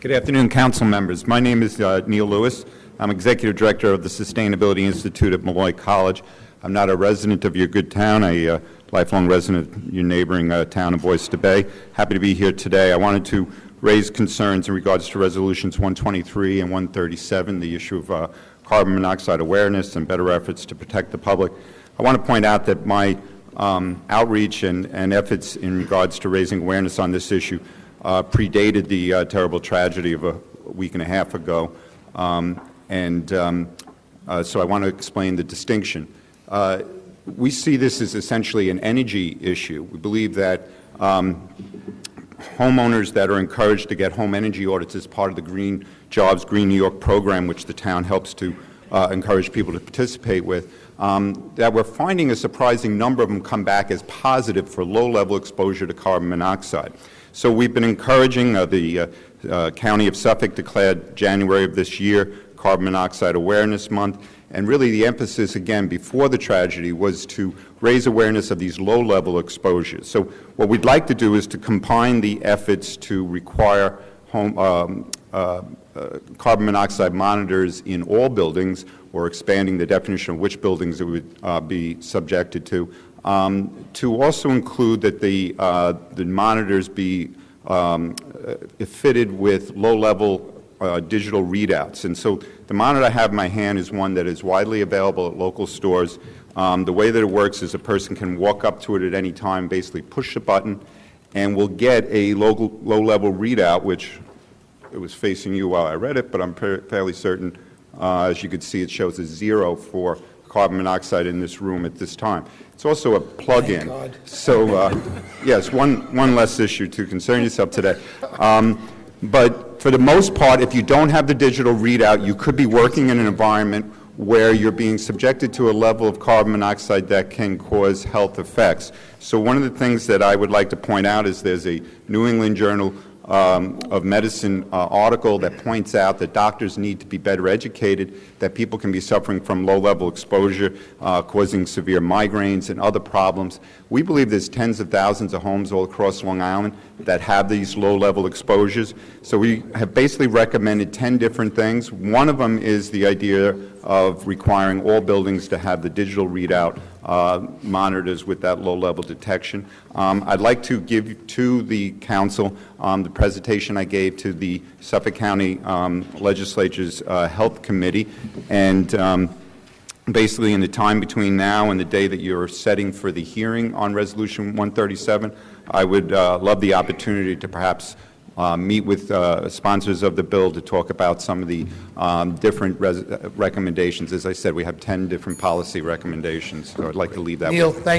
Good afternoon, council members. My name is Neal Lewis. I'm Executive Director of the Sustainability Institute at Malloy College. I'm not a resident of your good town, a lifelong resident of your neighboring town of Oyster Bay. Happy to be here today. I wanted to raise concerns in regards to resolutions 123 and 137, the issue of carbon monoxide awareness and better efforts to protect the public. I want to point out that my outreach and efforts in regards to raising awareness on this issue predated the terrible tragedy of a week and a half ago, so I want to explain the distinction. We see this as essentially an energy issue. We believe that homeowners that are encouraged to get home energy audits as part of the Green Jobs, Green New York program, which the town helps to encourage people to participate with, that we're finding a surprising number of them come back as positive for low-level exposure to carbon monoxide. So we've been encouraging the County of Suffolk declared January of this year Carbon Monoxide Awareness Month, and really the emphasis, again, before the tragedy was to raise awareness of these low-level exposures. So what we'd like to do is to combine the efforts to require carbon monoxide monitors in all buildings, or expanding the definition of which buildings it would be subjected to also include that the monitors be fitted with low-level digital readouts. And so the monitor I have in my hand is one that is widely available at local stores. The way that it works is a person can walk up to it at any time, basically push the button, and will get a low-level readout, which it was facing you while I read it, but I'm fairly certain, as you can see, it shows a 0 for carbon monoxide in this room at this time. It's also a plug-in. So, yes, one less issue to concern yourself today. But for the most part, if you don't have the digital readout, you could be working in an environment where you're being subjected to a level of carbon monoxide that can cause health effects. So one of the things that I would like to point out is there's a New England Journal of Medicine article that points out that doctors need to be better educated, that people can be suffering from low-level exposure, causing severe migraines and other problems. We believe there's tens of thousands of homes all across Long Island that have these low-level exposures. So we have basically recommended 10 different things. One of them is the idea of requiring all buildings to have the digital readout monitors with that low-level detection. I'd like to give to the council the presentation I gave to the Suffolk County Legislature's Health Committee, and basically in the time between now and the day that you're setting for the hearing on Resolution 137, I would love the opportunity to perhaps meet with sponsors of the bill to talk about some of the different recommendations. As I said, we have 10 different policy recommendations, so I'd like to leave that Neal, with you. thank